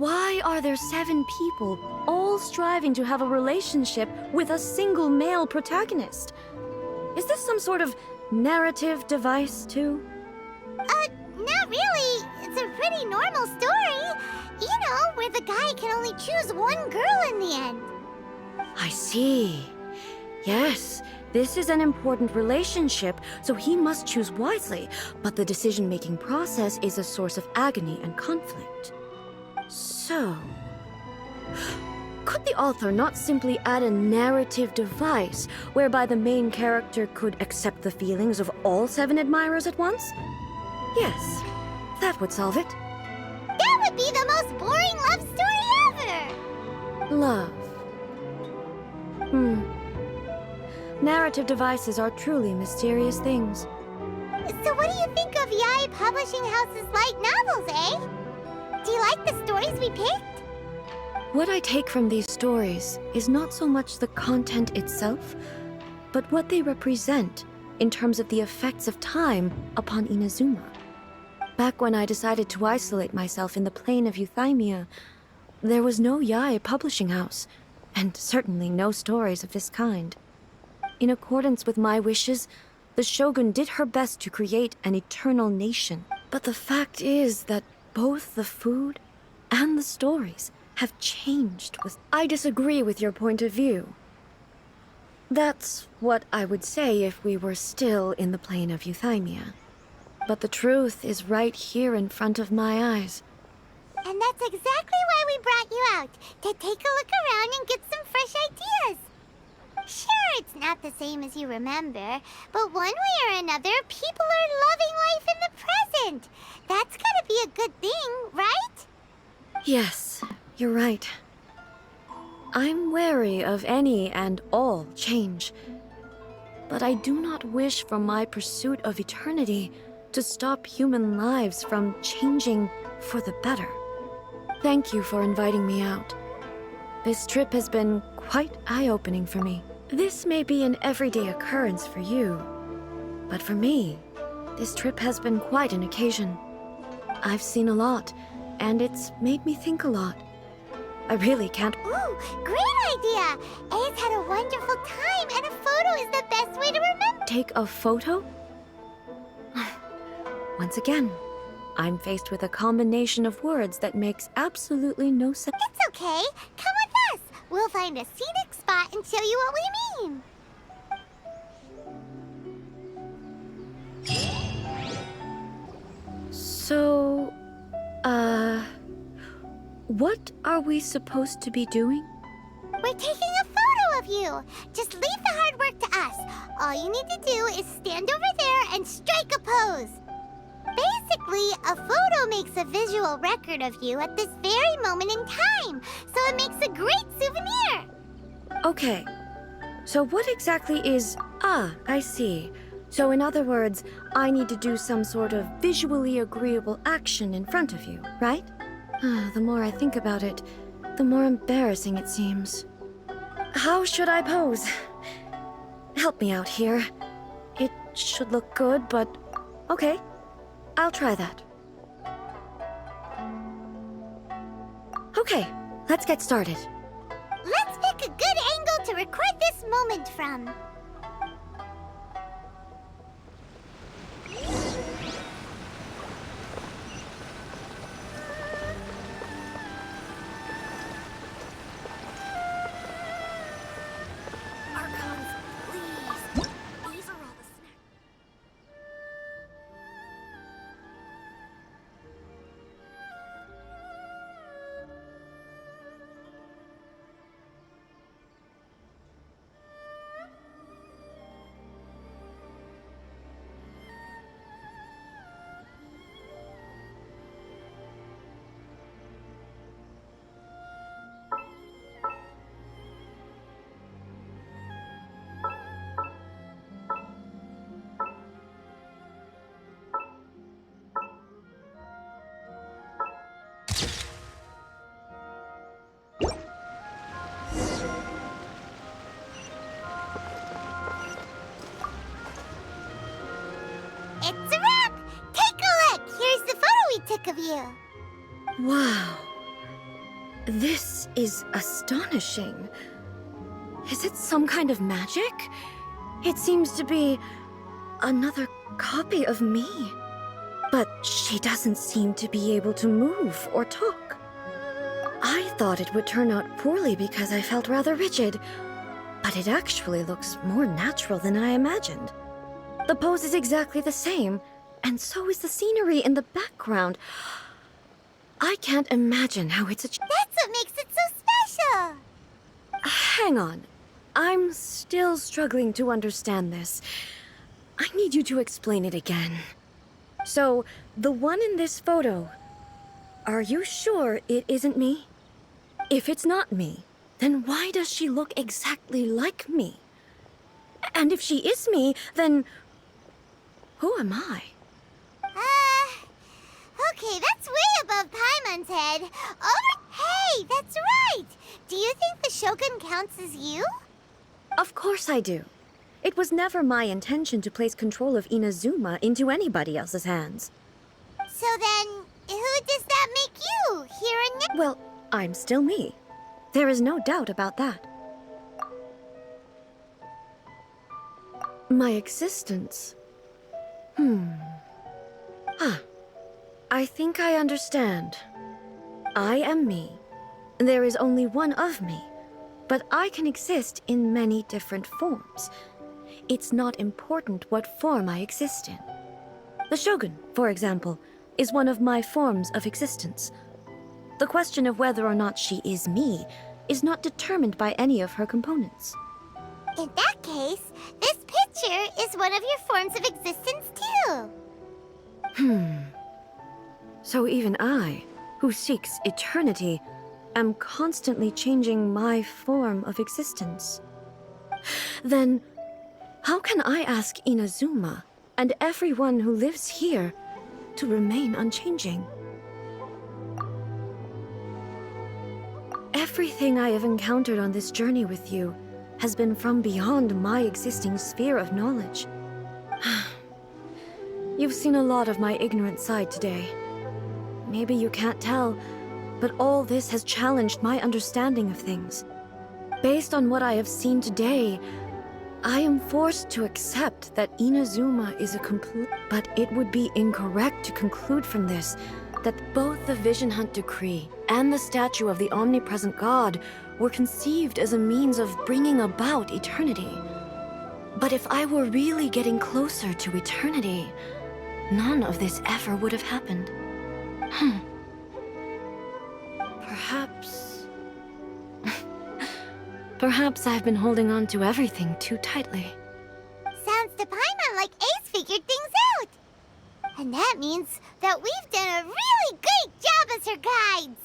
why are there 7 people all striving to have a relationship with a single male protagonist? Is this some sort of narrative device, too? Not really. It's a pretty normal story. You know, where the guy can only choose one girl in the end. I see. Yes, this is an important relationship, so he must choose wisely, but the decision-making process is a source of agony and conflict. So, could the author not simply add a narrative device whereby the main character could accept the feelings of all 7 admirers at once? Yes, that would solve it. That would be the most boring love story ever! Love. Narrative devices are truly mysterious things. So what do you think of Yae Publishing House's light novels, eh? Do you like the stories we picked? What I take from these stories is not so much the content itself, but what they represent in terms of the effects of time upon Inazuma. Back when I decided to isolate myself in the plane of Euthymia, there was no Yae Publishing House, and certainly no stories of this kind. In accordance with my wishes, the Shogun did her best to create an eternal nation. But the fact is that both the food and the stories have changed with... I disagree with your point of view. That's what I would say if we were still in the plane of Euthymia. But the truth is right here in front of my eyes. And that's exactly why we brought you out, to take a look around and get some fresh ideas. Sure, it's not the same as you remember, but one way or another, people are loving life in the present. That's gotta be a good thing, right? Yes, you're right. I'm wary of any and all change. But I do not wish for my pursuit of eternity to stop human lives from changing for the better. Thank you for inviting me out. This trip has been quite eye-opening for me. This may be an everyday occurrence for you, but for me, this trip has been quite an occasion. I've seen a lot, and it's made me think a lot. I really can't... Ooh, great idea! A's had a wonderful time, and a photo is the best way to remember. Take a photo? Once again, I'm faced with a combination of words that makes absolutely no sense. It's okay. Come with us. We'll find a scenic spot and show you what we mean. So, what are we supposed to be doing? We're taking a photo of you. Just leave the hard work to us. All you need to do is stand over there and strike a pose. Basically, a photo makes a visual record of you at this very moment in time, so it makes a great souvenir. Okay, so what exactly is... I see. So in other words, I need to do some sort of visually agreeable action in front of you, right? The more I think about it, the more embarrassing it seems. How should I pose? Help me out here. It should look good, but... okay. I'll try that. Okay, let's get started. Let's pick a good angle to record this moment from. It's a wrap! Take a look! Here's the photo we took of you. Wow. This is astonishing. Is it some kind of magic? It seems to be another copy of me. But she doesn't seem to be able to move or talk. I thought it would turn out poorly because I felt rather rigid, but it actually looks more natural than I imagined. The pose is exactly the same, and so is the scenery in the background. I can't imagine how it's That's what makes it so special! Hang on. I'm still struggling to understand this. I need you to explain it again. So, the one in this photo, are you sure it isn't me? If it's not me, then why does she look exactly like me? And if she is me, then who am I? Okay, that's way above Paimon's head. Oh, hey, that's right! Do you think the Shogun counts as you? Of course I do. It was never my intention to place control of Inazuma into anybody else's hands. So then, who does that make you, here and now? Well, I'm still me. There is no doubt about that. My existence. I think I understand. I am me. There is only one of me, but I can exist in many different forms. It's not important what form I exist in. The Shogun, for example, is one of my forms of existence. The question of whether or not she is me is not determined by any of her components. In that case, this picture is one of your forms of existence too. So even I, who seeks eternity, am constantly changing my form of existence. Then, how can I ask Inazuma and everyone who lives here to remain unchanging? Everything I have encountered on this journey with you has been from beyond my existing sphere of knowledge. You've seen a lot of my ignorant side today. Maybe you can't tell, but all this has challenged my understanding of things. Based on what I have seen today, I am forced to accept that Inazuma is a complete... But it would be incorrect to conclude from this that both the Vision Hunt Decree and the statue of the omnipresent God were conceived as a means of bringing about eternity. But if I were really getting closer to eternity, none of this ever would have happened. Perhaps... Perhaps I've been holding on to everything too tightly. Sounds to Paimon like Ace figured things out. And that means that we've done a really great job as her guides.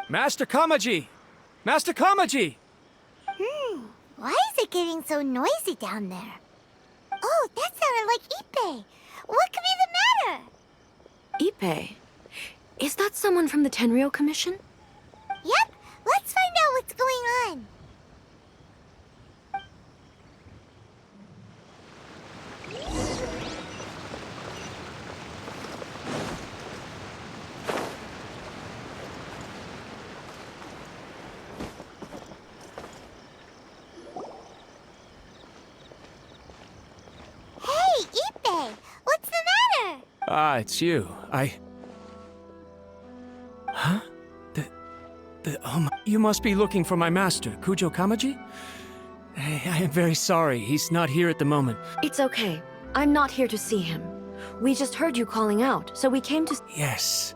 Master Kamaji! Master Kamaji! Why is it getting so noisy down there? Oh, that sounded like Ippei. What could be the matter? Ippei? Is that someone from the Tenryou Commission? Yep, let's find out what's going on. Hey, Ippei, what's the matter? Ah, it's you. Huh? Oh my... You must be looking for my master, Kujo Kamaji? I am very sorry. He's not here at the moment. It's okay. I'm not here to see him. We just heard you calling out, so we came to... Yes.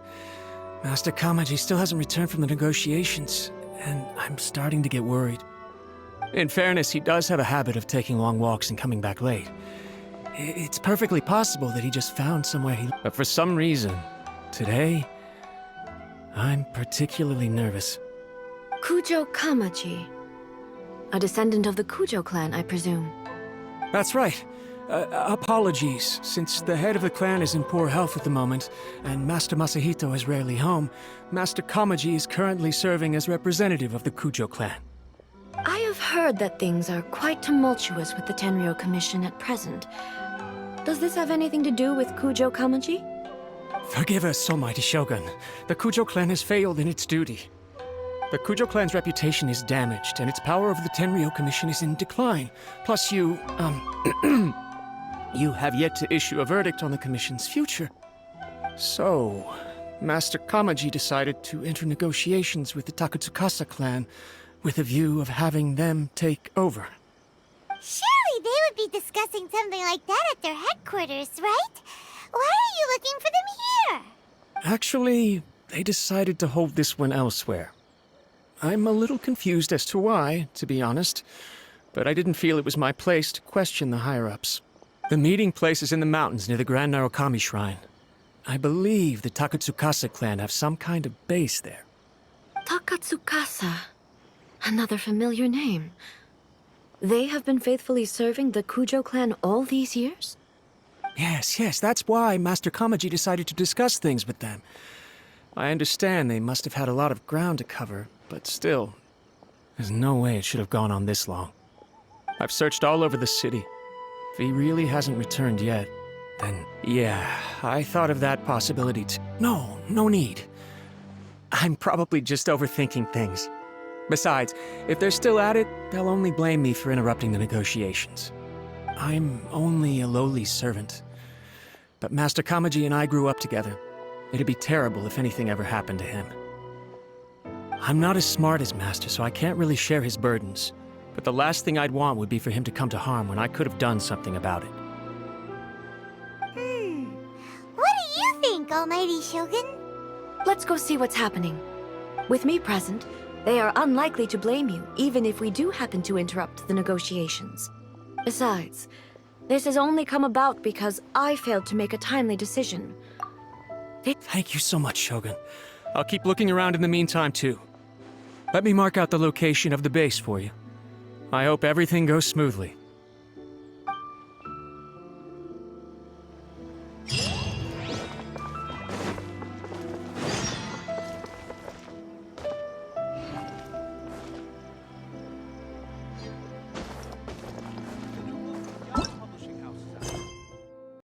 Master Kamaji still hasn't returned from the negotiations, and I'm starting to get worried. In fairness, he does have a habit of taking long walks and coming back late. It's perfectly possible that he just found somewhere he... But for some reason, today, I'm particularly nervous. Kujo Kamaji. A descendant of the Kujo clan, I presume. That's right. Apologies, since the head of the clan is in poor health at the moment, and Master Masahito is rarely home, Master Kamaji is currently serving as representative of the Kujo clan. I have heard that things are quite tumultuous with the Tenryou Commission at present. Does this have anything to do with Kujo Kamaji? Forgive us, O mighty Shogun. The Kujo clan has failed in its duty. The Kujo clan's reputation is damaged, and its power over the Tenryo Commission is in decline. Plus, you have yet to issue a verdict on the Commission's future. So, Master Kamaji decided to enter negotiations with the Takatsukasa clan with a view of having them take over. Surely they would be discussing something like that at their headquarters, right? Why are you looking for them here? Actually, they decided to hold this one elsewhere. I'm a little confused as to why, to be honest, but I didn't feel it was my place to question the higher-ups. The meeting place is in the mountains near the Grand Narukami Shrine. I believe the Takatsukasa clan have some kind of base there. Takatsukasa. Another familiar name. They have been faithfully serving the Kujo clan all these years? Yes, that's why Master Kamaji decided to discuss things with them. I understand they must have had a lot of ground to cover, but still, there's no way it should have gone on this long. I've searched all over the city. If he really hasn't returned yet, then yeah, I thought of that possibility too. No need. I'm probably just overthinking things. Besides, if they're still at it, they'll only blame me for interrupting the negotiations. I'm only a lowly servant. But Master Kamaji and I grew up together. It'd be terrible if anything ever happened to him. I'm not as smart as Master, so I can't really share his burdens. But the last thing I'd want would be for him to come to harm when I could have done something about it. What do you think, Almighty Shogun? Let's go see what's happening. With me present, they are unlikely to blame you, even if we do happen to interrupt the negotiations. Besides, this has only come about because I failed to make a timely decision. Thank you so much, Shogun. I'll keep looking around in the meantime, too. Let me mark out the location of the base for you. I hope everything goes smoothly.